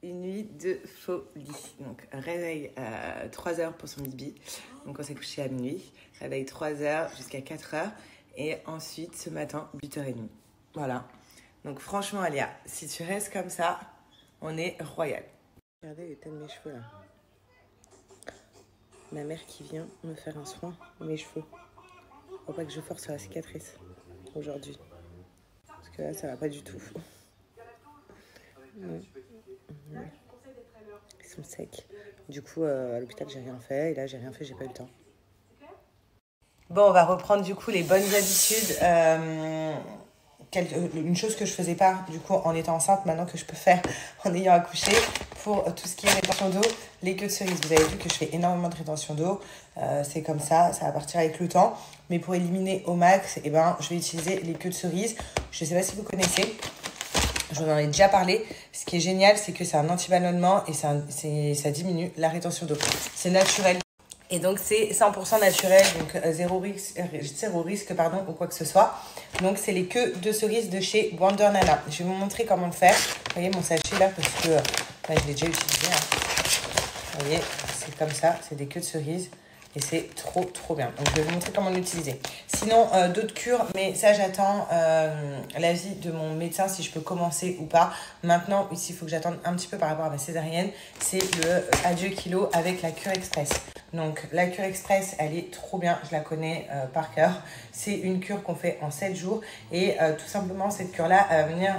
une nuit de folie. Donc, réveil à 3h pour son bibi. Donc, on s'est couché à minuit. Réveil 3h jusqu'à 4h. Et ensuite, ce matin, 8h30. Voilà. Donc, franchement, Alia, si tu restes comme ça, on est royal. Regardez l'état de mes cheveux, là. Ma mère qui vient me faire un soin de mes cheveux. Faut pas que je force sur la cicatrice aujourd'hui. Parce que là, ça va pas du tout. Ils sont secs. Du coup, à l'hôpital, j'ai rien fait. Et là, j'ai rien fait, j'ai pas eu le temps. Bon, on va reprendre du coup les bonnes habitudes. Une chose que je faisais pas du coup en étant enceinte, maintenant que je peux faire en ayant accouché, pour tout ce qui est rétention d'eau, les queues de cerise. Vous avez vu que je fais énormément de rétention d'eau. C'est comme ça va partir avec le temps. Mais pour éliminer au max, je vais utiliser les queues de cerise. Je sais pas si vous connaissez. Je vous en ai déjà parlé. Ce qui est génial, c'est que c'est un anti-ballonnement et ça diminue la rétention d'eau. C'est naturel. Et donc, c'est 100% naturel, donc zéro risque, ou quoi que ce soit. Donc, c'est les queues de cerise de chez Wonder Nana. Je vais vous montrer comment le faire. Vous voyez mon sachet là, parce que je l'ai déjà utilisé. Vous voyez, c'est comme ça, c'est des queues de cerise. Et c'est trop, trop bien. Donc, je vais vous montrer comment l'utiliser. Sinon, d'autres cures, mais ça, j'attends l'avis de mon médecin si je peux commencer ou pas. Maintenant, ici, il faut que j'attende un petit peu par rapport à ma césarienne. C'est le Adieu Kilo avec la cure express. Donc, la cure express, elle est trop bien. Je la connais par cœur. C'est une cure qu'on fait en 7 jours. Et tout simplement, cette cure-là, elle va venir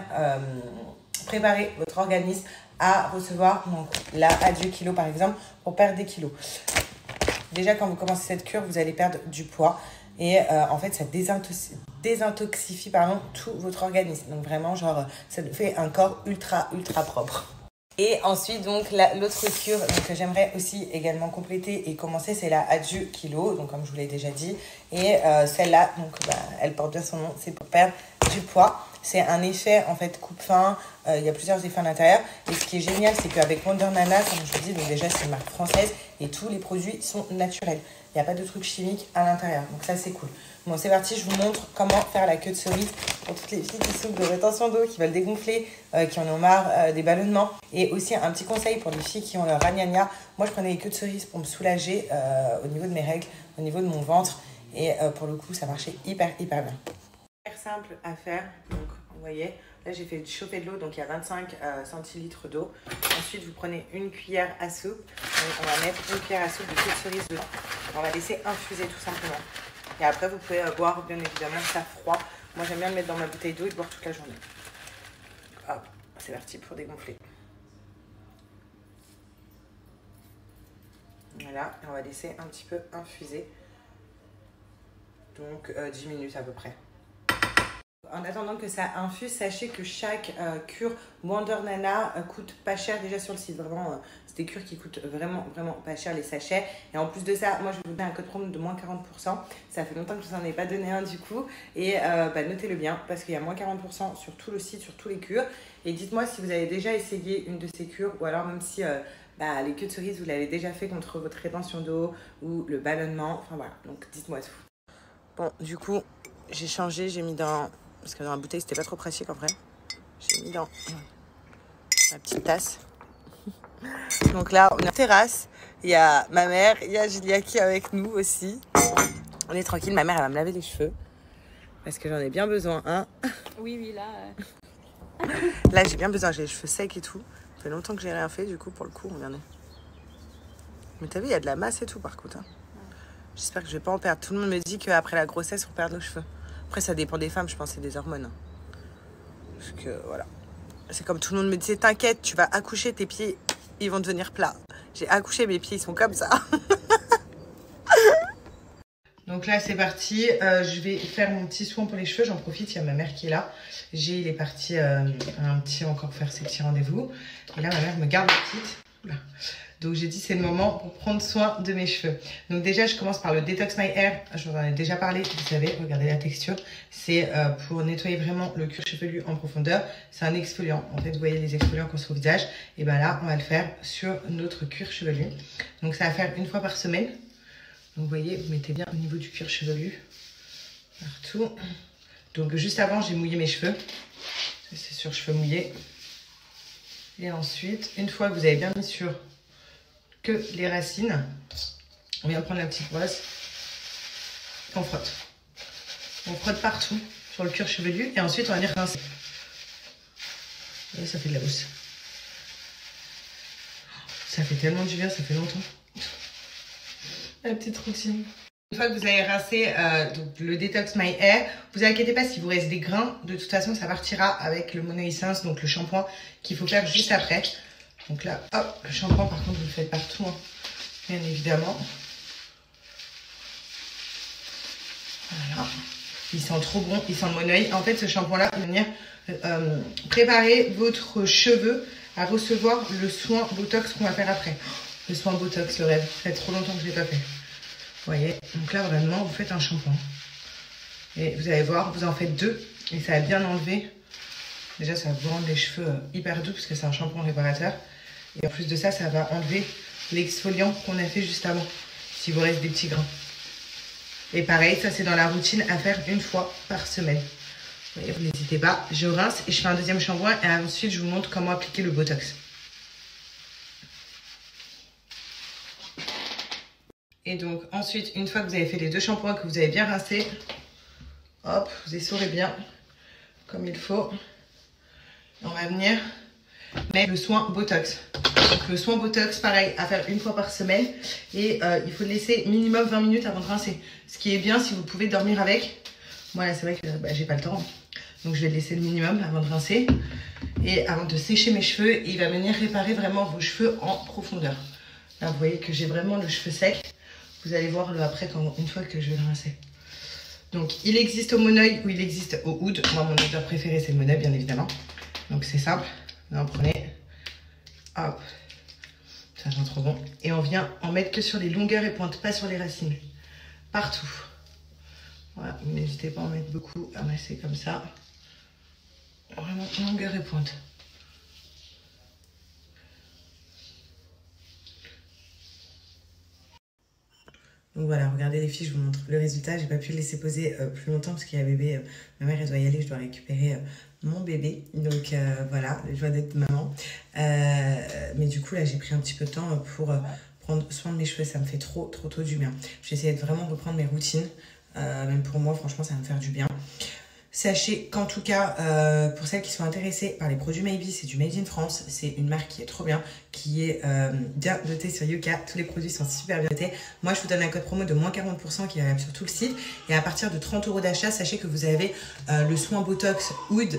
préparer votre organisme à recevoir donc, la Adieu Kilo, par exemple, pour perdre des kilos. Déjà, quand vous commencez cette cure, vous allez perdre du poids. Et en fait, ça désintoxifie tout votre organisme. Donc vraiment, genre, ça fait un corps ultra, ultra propre. Et ensuite, donc, l'autre cure que j'aimerais aussi également compléter et commencer, c'est la Adieu Kilo. Donc, comme je vous l'ai déjà dit. Et celle-là, donc, elle porte bien son nom, c'est pour perdre du poids. C'est un effet, en fait, coupe-faim. Il y a plusieurs effets à l'intérieur. Et ce qui est génial, c'est qu'avec Wonder Nana, comme je vous dis, donc déjà, c'est une marque française. Et tous les produits sont naturels. Il n'y a pas de trucs chimiques à l'intérieur. Donc ça, c'est cool. Bon, c'est parti. Je vous montre comment faire la queue de cerise pour toutes les filles qui souffrent de rétention d'eau, qui veulent dégonfler, qui en ont marre des ballonnements. Et aussi, un petit conseil pour les filles qui ont leur ragnagna. Moi, je prenais les queues de cerise pour me soulager au niveau de mes règles, au niveau de mon ventre. Et pour le coup, ça marchait hyper, hyper bien. Simple à faire. Donc, vous voyez, là, j'ai fait chauffer de l'eau. Donc, il y a 25 centilitres d'eau. Ensuite, vous prenez une cuillère à soupe. Donc, on va mettre une cuillère à soupe de queue de cerise dedans. On va laisser infuser tout simplement. Et après, vous pouvez boire, bien évidemment, ça froid. Moi, j'aime bien le mettre dans ma bouteille d'eau et boire toute la journée. Hop, c'est parti pour dégonfler. Voilà, et on va laisser un petit peu infuser. Donc, 10 minutes à peu près. En attendant que ça infuse, sachez que chaque cure Wonder Nana coûte pas cher déjà sur le site. Vraiment, c'est des cures qui coûtent vraiment, vraiment pas cher, les sachets. Et en plus de ça, moi, je vais vous donner un code promo de moins 40%. Ça fait longtemps que je vous en ai pas donné un du coup. Et notez-le bien parce qu'il y a moins 40% sur tout le site, sur tous les cures. Et dites-moi si vous avez déjà essayé une de ces cures ou alors même si les queues de cerise, vous l'avez déjà fait contre votre rétention d'eau ou le ballonnement. Enfin voilà, donc dites-moi tout. Bon, du coup, j'ai changé, j'ai mis dans... Parce que dans la bouteille, c'était pas trop pratique en vrai. J'ai mis dans ma petite tasse. Donc là, on est en terrasse. Il y a ma mère, il y a Julia qui est avec nous aussi. On est tranquille. Ma mère, elle va me laver les cheveux. Parce que j'en ai bien besoin. Hein. Oui, là. Là, j'ai bien besoin. J'ai les cheveux secs et tout. Ça fait longtemps que j'ai rien fait. Du coup, pour le coup, regardez. Mais t'as vu, il y a de la masse et tout par contre. Hein. J'espère que je vais pas en perdre. Tout le monde me dit qu'après la grossesse, on perd nos cheveux. Après, ça dépend des femmes, je pense que c'est des hormones. Parce que, voilà. C'est comme tout le monde me disait, t'inquiète, tu vas accoucher, tes pieds, ils vont devenir plats. J'ai accouché, mes pieds, ils sont comme ça. Donc là, c'est parti. Je vais faire mon petit soin pour les cheveux. J'en profite, il y a ma mère qui est là. Il est parti encore faire ses petits rendez-vous. Et là, ma mère me garde la petite. Oula. Donc j'ai dit c'est le moment pour prendre soin de mes cheveux. Donc déjà je commence par le Detox My Hair. Je vous en ai déjà parlé, vous savez, regardez la texture. C'est pour nettoyer vraiment le cuir chevelu en profondeur. C'est un exfoliant. En fait vous voyez les exfoliants qu'on se au visage. Et bien là on va le faire sur notre cuir chevelu. Donc ça va faire une fois par semaine. Donc vous voyez, vous mettez bien au niveau du cuir chevelu. Partout. Donc juste avant j'ai mouillé mes cheveux. C'est sur cheveux mouillés. Et ensuite, une fois que vous avez bien mis sur que les racines, on vient prendre la petite brosse et on frotte. On frotte partout sur le cuir chevelu et ensuite on va venir rincer. Et ça fait de la housse. Ça fait tellement du bien, ça fait longtemps. La petite routine. Une fois que vous avez rincé donc le Detox My Hair, vous inquiétez pas si vous reste des grains. De toute façon, ça partira avec le Mono Essence, donc le shampoing qu'il faut faire juste après. Donc là, hop, le shampoing par contre, vous le faites partout, hein, bien évidemment. Voilà. Il sent trop bon, il sent le Mono Oil. En fait, ce shampoing-là va venir préparer votre cheveu à recevoir le soin Botox qu'on va faire après. Le soin Botox, le rêve. Ça fait trop longtemps que je ne l'ai pas fait. Vous voyez, donc là vraiment vous faites un shampoing et vous allez voir, vous en faites 2 et ça va bien enlever. Déjà ça va vous rendre les cheveux hyper doux parce que c'est un shampoing réparateur et en plus de ça, ça va enlever l'exfoliant qu'on a fait juste avant si vous reste des petits grains. Et pareil, ça c'est dans la routine à faire une fois par semaine. Vous voyez, n'hésitez pas, je rince et je fais un deuxième shampoing et ensuite je vous montre comment appliquer le Botox. Et donc ensuite, une fois que vous avez fait les 2 shampoings, que vous avez bien rincé, hop, vous essorez bien comme il faut. Et on va venir mettre le soin Botox. Donc le soin Botox, pareil, à faire une fois par semaine. Et il faut le laisser minimum 20 minutes avant de rincer. Ce qui est bien si vous pouvez dormir avec. Moi là, c'est vrai que j'ai pas le temps. Donc je vais le laisser le minimum avant de rincer. Et avant de sécher mes cheveux, il va venir réparer vraiment vos cheveux en profondeur. Là, vous voyez que j'ai vraiment le cheveu sec. Vous allez voir le après une fois que je vais le rincer. Donc il existe au Mono Oil ou il existe au Oud. Moi mon odeur préférée c'est le Mono Oil bien évidemment. Donc c'est simple. Là on prenait. Hop. Ça sent trop bon. Et on vient en mettre que sur les longueurs et pointes, pas sur les racines. Partout. Voilà, n'hésitez pas à en mettre beaucoup, à masser comme ça. Vraiment longueur et pointe. Donc voilà, regardez les filles, je vous montre le résultat. J'ai pas pu le laisser poser plus longtemps parce qu'il y a bébé. Ma mère, elle doit y aller, je dois récupérer mon bébé. Donc voilà, je dois d'être maman. Mais du coup, là, j'ai pris un petit peu de temps pour prendre soin de mes cheveux. Ça me fait trop du bien. Je vais essayer de vraiment reprendre mes routines. Même pour moi, franchement, ça va me faire du bien. Sachez qu'en tout cas, pour celles qui sont intéressées par les produits Maybe, c'est du Made in France. C'est une marque qui est trop bien, qui est bien notée sur Yuka. Tous les produits sont super bien notés. Moi, je vous donne un code promo de moins 40% qui est valable sur tout le site. Et à partir de 30 € d'achat, sachez que vous avez le soin Botox Oud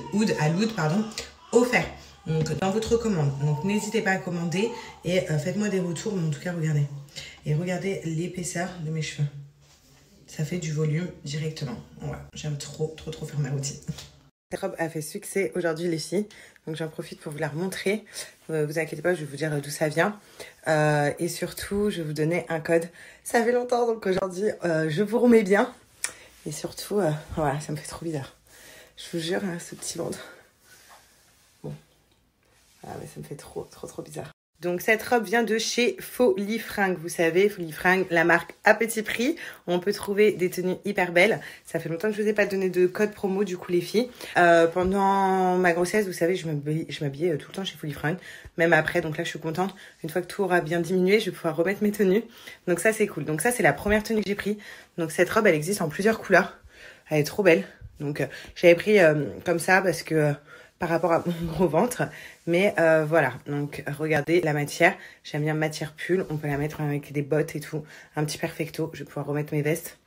offert. Donc, dans votre commande. Donc, n'hésitez pas à commander et faites-moi des retours. Mais en tout cas, regardez. Et regardez l'épaisseur de mes cheveux. Ça fait du volume directement. Voilà, j'aime trop faire ma routine. Cette robe a fait succès aujourd'hui les filles, donc j'en profite pour vous la remontrer. Vous inquiétez pas, je vais vous dire d'où ça vient. Et surtout, je vais vous donner un code. Ça fait longtemps, donc aujourd'hui, je vous remets bien. Et surtout, voilà, ça me fait trop bizarre. Je vous jure, hein, ce petit ventre. Bon, voilà, mais ça me fait trop bizarre. Donc cette robe vient de chez Folifringue, vous savez, Folifringue, la marque à petit prix. On peut trouver des tenues hyper belles. Ça fait longtemps que je ne vous ai pas donné de code promo du coup les filles. Pendant ma grossesse, vous savez, je m'habillais tout le temps chez Folifringue, même après, donc là je suis contente. Une fois que tout aura bien diminué, je vais pouvoir remettre mes tenues. Donc ça c'est cool. Donc ça c'est la première tenue que j'ai prise. Donc cette robe elle existe en plusieurs couleurs. Elle est trop belle. Donc j'avais pris comme ça parce que... par rapport à mon gros ventre. Mais voilà, donc regardez la matière. J'aime bien matière pull. On peut la mettre avec des bottes et tout. Un petit perfecto. Je vais pouvoir remettre mes vestes.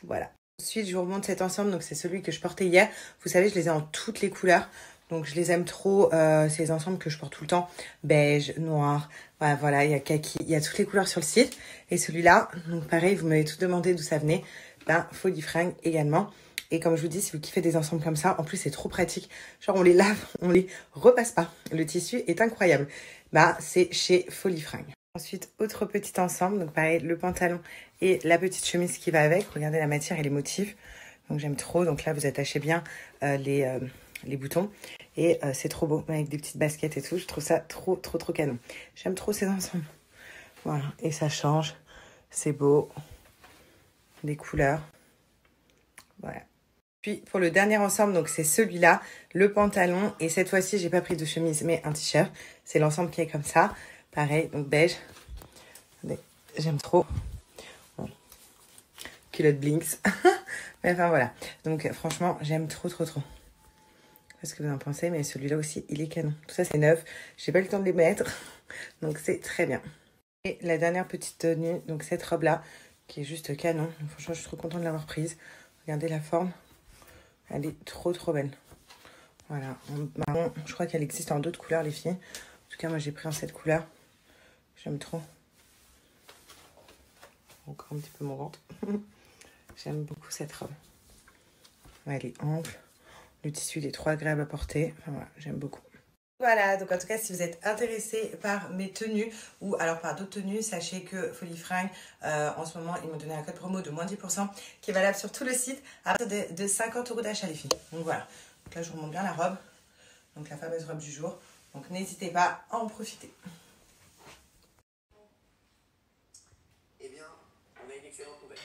Voilà. Ensuite, je vous remonte cet ensemble. Donc c'est celui que je portais hier. Vous savez, je les ai en toutes les couleurs. Donc je les aime trop. C'est les ensembles que je porte tout le temps. Beige, noir. Voilà, il y a kaki. Il y a toutes les couleurs sur le site. Et celui-là, donc pareil, vous m'avez tout demandé d'où ça venait. Ben, Folifringue également. Et comme je vous dis, si vous kiffez des ensembles comme ça, en plus c'est trop pratique. Genre on les lave, on les repasse pas. Le tissu est incroyable. Bah c'est chez Folifringue. Ensuite, autre petit ensemble. Donc pareil, le pantalon et la petite chemise qui va avec. Regardez la matière et les motifs. Donc j'aime trop. Donc là vous attachez bien les boutons. Et c'est trop beau avec des petites baskets et tout. Je trouve ça trop canon. J'aime trop ces ensembles. Voilà. Et ça change. C'est beau. Des couleurs. Voilà. Puis pour le dernier ensemble, donc c'est celui-là, le pantalon. Et cette fois-ci, j'ai pas pris de chemise, mais un t-shirt. C'est l'ensemble qui est comme ça. Pareil, donc beige. J'aime trop. Bon. Culotte Blinks. Mais enfin voilà. Donc franchement, j'aime trop. Je sais pas ce que vous en pensez, mais celui-là aussi, il est canon. Tout ça, c'est neuf. J'ai pas eu le temps de les mettre. Donc c'est très bien. Et la dernière petite tenue, donc cette robe-là, qui est juste canon. Franchement, je suis trop contente de l'avoir prise. Regardez la forme. Elle est trop belle. Voilà, en marron. Je crois qu'elle existe en d'autres couleurs, les filles. En tout cas, moi, j'ai pris en cette couleur. J'aime trop. Encore un petit peu mon ventre. J'aime beaucoup cette robe. Ouais, elle est ample. Le tissu, il est trop agréable à porter. Enfin, voilà, j'aime beaucoup. Voilà, donc en tout cas, si vous êtes intéressé par mes tenues ou alors par d'autres tenues, sachez que Folie Fringues, en ce moment, ils m'ont donné un code promo de moins 10% qui est valable sur tout le site à partir de 50 € d'achat, les filles. Donc voilà. Donc là, je vous remonte bien la robe. Donc la fameuse robe du jour. Donc n'hésitez pas à en profiter. Eh bien, on a une excellente nouvelle.